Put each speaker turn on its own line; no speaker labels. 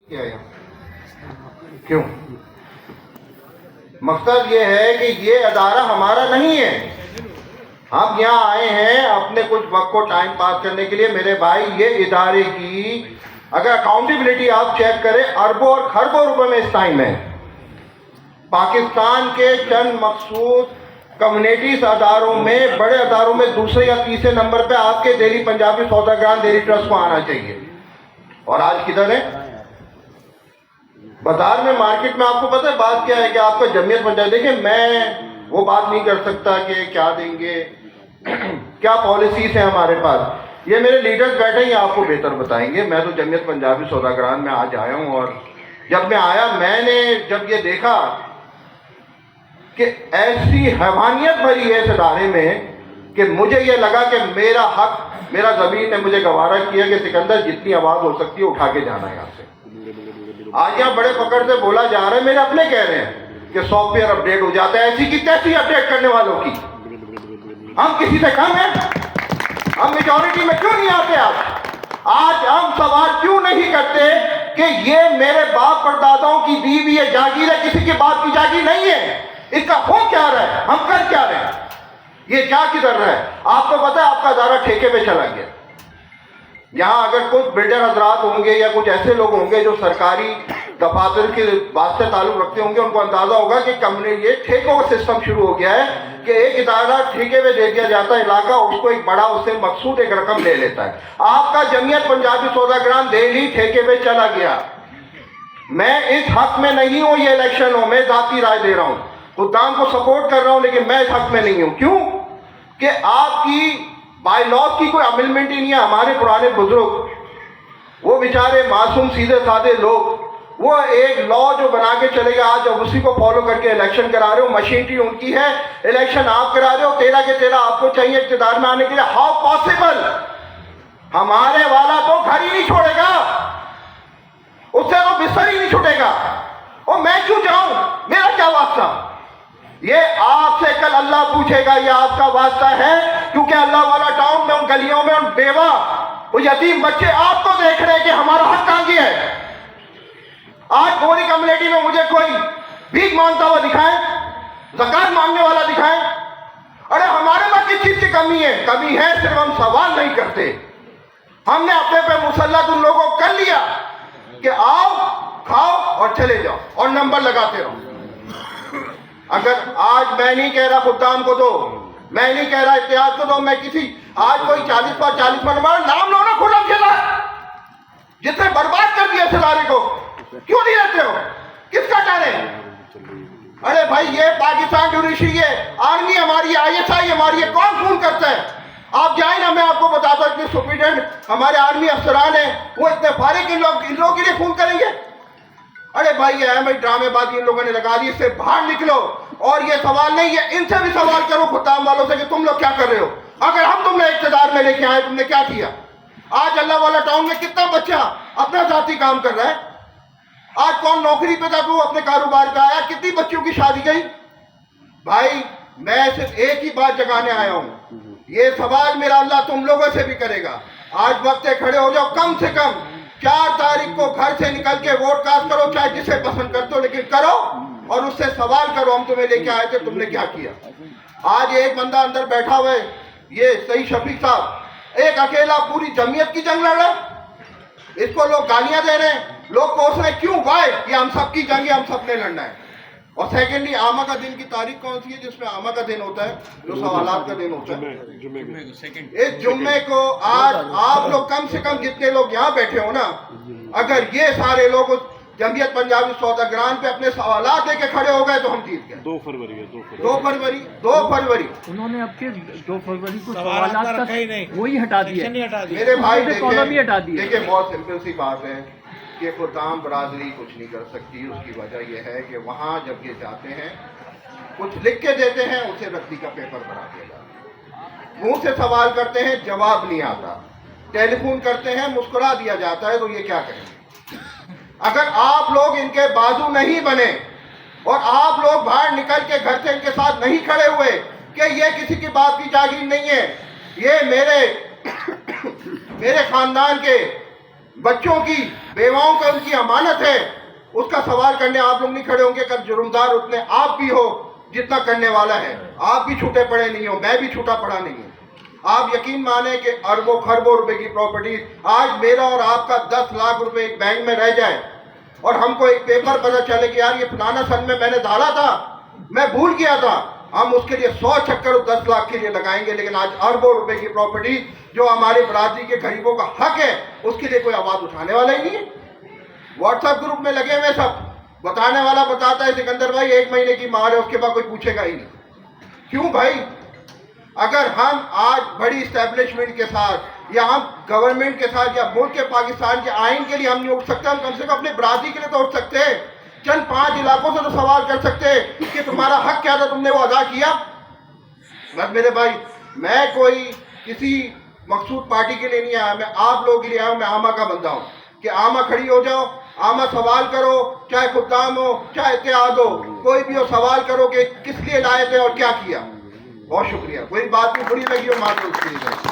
کیا کیوں؟ مقصد یہ ہے کہ یہ ادارہ ہمارا نہیں ہے. ہم یہاں آئے ہیں اپنے کچھ وقت کو ٹائم پاس کرنے کے لیے. میرے بھائی یہ ادارے کی اگر اکاؤنٹیبلٹی آپ چیک کریں اربوں اور خربوں روپے میں اس ٹائم ہے. پاکستان کے چند مخصوص کمیونٹیز اداروں میں، بڑے اداروں میں دوسرے یا تیسرے نمبر پہ آپ کے دہلی پنجابی سوداگران دہلی ٹرسٹ کو آنا چاہیے. اور آج کدھر ہے؟ بازار میں، مارکیٹ میں. آپ کو پتہ ہے بات کیا ہے کہ آپ کا جمعیت پنجاب، دیکھیں میں وہ بات نہیں کر سکتا کہ کیا دیں گے، کیا پالیسیز ہیں ہمارے پاس. یہ میرے لیڈرز بیٹھے ہیں، آپ کو بہتر بتائیں گے. میں تو جمعیت پنجابی سوداگران میں آج آیا ہوں، اور جب میں آیا میں نے جب یہ دیکھا کہ ایسی حیوانیت بھری ہے اس ادارے میں کہ مجھے یہ لگا کہ میرا حق، میرا ضمیر نے مجھے گوارا کیا کہ سکندر جتنی آواز ہو سکتی ہے اٹھا کے جانا یہاں سے. آج یہاں بڑے پکڑ سے بولا جا رہا ہے، میرے اپنے کہہ رہے ہیں کہ سافٹ ویئر اپڈیٹ ہو جاتا ہے. ایسی کی تیسی اپڈیٹ کرنے والوں کی. ہم کسی سے کم ہیں؟ ہم میجورٹی میں کیوں نہیں آتے؟ آج ہم سوال کیوں نہیں کرتے کہ یہ میرے باپ پرداداؤں کی دی ہوئی یہ جاگیر ہے، کسی کے باپ کی جاگیر نہیں ہے. اس کا ہو کیا رہا ہے؟ ہم کر کیا رہے ہیں؟ یہ جا کدھر رہا ہے؟ آپ کو پتہ ہے آپ کا ادارہ ٹھیکے پہ چلا گیا. یہاں اگر کچھ بلڈر حضرات ہوں گے یا کچھ ایسے لوگ ہوں گے جو سرکاری دفاتر کے بات سے تعلق رکھتے ہوں گے، ان کو اندازہ ہوگا کہ یہ ٹھیکوں کا سسٹم شروع ہو گیا ہے کہ ایک ادارہ ٹھیکے پہ دے دیا جاتا ہے علاقہ، اس کو ایک بڑا اس سے مقصود ایک رقم لے لیتا ہے. آپ کا جمعیت پنجابی سوداگران دہلی ٹھیکے پہ چلا گیا. میں اس حق میں نہیں ہوں یہ الیکشن ہو، میں ذاتی رائے دے رہا ہوں، خدام کو سپورٹ کر رہا ہوں، لیکن میں اس حق میں نہیں ہوں. کیوں کہ آپ کی بائی لاء کی کوئی امنڈمنٹ ہی نہیں ہے. ہمارے پرانے بزرگ وہ بیچارے معصوم سیدھے سادے لوگ، وہ ایک لاء جو بنا کے چلے گئے، آج اب اسی کو فالو کر کے الیکشن کرا رہے ہو. مشینری ان کی ہے، الیکشن آپ کرا رہے ہو. 13 کے 13 آپ کو چاہیے اقتدار میں آنے کے لیے. How possible? ہمارے والا تو گھر ہی نہیں چھوڑے گا، اس سے تو بستر ہی نہیں چھوٹے گا. اور میں کیوں جاؤں؟ میرا کیا واسطہ؟ یہ آپ سے کل اللہ پوچھے گا، یہ آپ کا واسطہ ہے؟ کیونکہ اللہ والا ٹاؤن میں ان گلیوں میں ان بیوہ وہ یتیم بچے آپ کو دیکھ رہے ہیں کہ ہمارا حق کہاں گیا ہے. آج پوری کمیونٹی میں مجھے کوئی بھیک مانگتا ہوا دکھائیں، زکات مانگنے والا دکھائیں. ارے ہمارے میں کس چیز کی کمی ہے؟ کمی ہے صرف ہم سوال نہیں کرتے. ہم نے اپنے پہ مسلط ان لوگوں کو کر لیا کہ آؤ کھاؤ اور چلے جاؤ اور نمبر لگاتے رہو. اگر آج میں نہیں کہہ رہا خدام کو دو، میں نہیں کہہ رہا اتحاد کو دو، میں کسی آج کوئی 40 پر نام لو نا خرم کھیلا جس نے برباد کر دیا اس ادارے کو، کیوں نہیں رہتے ہو؟ کس کا ڈر ہے؟ ارے بھائی یہ پاکستان جوڈیشری ہے، آرمی ہماری ہے، ISI ہماری ہے، کون فون کرتا ہے؟ آپ جائیں نا، میں آپ کو بتاتا ہوں اتنے سپریڈنٹ ہمارے آرمی افسران ہیں، وہ اتنے فارغ ان لوگوں کے لیے فون کریں گے؟ ارے بھائی یہ احمد ڈرامے بازی ان لوگوں نے لگا دی، اس سے باہر نکلو. اور یہ سوال نہیں ہے، ان سے بھی سوال کرو خدام والوں سے کہ تم لوگ کیا کر رہے ہو؟ اگر ہم تم نے اقتدار میں لے کے آئے، تم نے کیا کیا؟ آج اللہ والا ٹاؤن میں کتنا بچہ اپنا ذاتی کام کر رہا ہے؟ آج کون نوکری پہ تھا تو اپنے کاروبار پہ آیا؟ کتنی بچیوں کی شادی گئی؟ بھائی میں صرف ایک ہی بات جگانے آیا ہوں، یہ سوال میرا اللہ تم لوگوں سے بھی کرے گا. آج وقت کھڑے ہو جاؤ، کم سے کم 4 تاریخ کو گھر سے نکل کے ووٹ کاسٹ کرو، چاہے جسے پسند کرتے ہو، لیکن کرو اور اس سے سوال کرو ہم تمہیں لے کے آئے تھے، تم نے کیا کیا؟ آج ایک بندہ اندر بیٹھا ہوا ہے، یہ سعید شفیق صاحب، ایک اکیلا پوری جمعیت کی جنگ لڑ رہا ہے. اس کو لوگ گالیاں دے رہے ہیں، لوگ کوس رہے ہیں، کیوں؟ وائی یہ ہم سب کی جنگ ہے، ہم سب نے لڑنا ہے. اور سیکنڈلی آما کا دن کی تاریخ کون سی ہے جس میں آما کا دن ہوتا ہے، جو سوالات کا دن ہوتا ہے؟ اس جمعے کو. آج آپ لوگ کم سے کم جتنے لوگ یہاں بیٹھے ہو نا، اگر یہ سارے لوگ جمعیت پنجابی سوداگران پہ اپنے سوالات دے کے کھڑے ہو گئے تو ہم جیت گئے.
2 فروری
2 فروری
انہوں نے اب کے 2 فروری کو سوالات کا وہی ہٹا دیا.
میرے بھائی دیکھیں بہت سمپل سی بات ہے کہ خدام برادری کچھ نہیں کر سکتی. اس کی وجہ یہ ہے کہ وہاں جب یہ جاتے ہیں کچھ لکھ کے دیتے ہیں، اسے رکھتی کا پیپر بنا دیا جاتا ہے. منہ سے سوال کرتے ہیں، جواب نہیں آتا. ٹیلی فون کرتے ہیں، مسکرا دیا جاتا ہے. تو یہ کیا کریں گے؟ اگر آپ لوگ ان کے بازو نہیں بنے اور آپ لوگ باہر نکل کے گھر سے ان کے ساتھ نہیں کھڑے ہوئے کہ یہ کسی کی بات کی جاگیر نہیں ہے، یہ میرے خاندان کے بچوں کی بیواؤں کا ان کی امانت ہے، اس کا سوال کرنے آپ لوگ نہیں کھڑے ہوں گے. کل جرمدار اتنے آپ بھی ہو جتنا کرنے والا ہے. آپ بھی چھوٹے پڑے نہیں ہو، میں بھی چھوٹا پڑا نہیں ہوں. آپ یقین مانیں کہ اربوں خربوں روپے کی پراپرٹیز، آج میرا اور آپ کا 10 لاکھ روپے ایک بینک میں رہ جائے اور ہم کو ایک پیپر پتہ چلے کہ یار یہ فلانا سن میں نے ڈالا تھا، میں بھول گیا تھا، ہم اس کے لیے 100 چکر 10 لاکھ کے لیے لگائیں گے. لیکن آج اربوں روپے کی پراپرٹی جو ہماری برادری کے غریبوں کا حق ہے، اس کے لیے کوئی آواز اٹھانے والا ہی نہیں ہے. واٹس ایپ گروپ میں لگے ہوئے سب، بتانے والا بتاتا ہے سکندر بھائی 1 مہینے کی مار ہے، اس کے بعد کوئی پوچھے گا ہی نہیں. کیوں بھائی؟ اگر ہم آج بڑی اسٹیبلشمنٹ کے ساتھ یا ہم گورنمنٹ کے ساتھ یا ملک کے پاکستان کے آئین کے لیے ہم نہیں اٹھ سکتے، ہم کم سے کم اپنے برادری کے لیے تو اٹھ سکتے. چند 5 علاقوں سے تو سوال کر سکتے کہ تمہارا حق کیا تھا، تم نے وہ ادا کیا. بس میرے بھائی، میں کوئی کسی مخصوص پارٹی کے لیے نہیں آیا، میں آپ لوگوں کے لیے آیا ہوں. میں عامہ کا بندہ ہوں کہ عامہ کھڑی ہو جاؤ، عامہ سوال کرو، چاہے خدام ہو چاہے اتحاد ہو، کوئی بھی ہو، سوال کرو کہ کس لیے لائے تھے اور کیا کیا. بہت شکریہ. کوئی بات نہیں بری لگی ہو معاف کرو.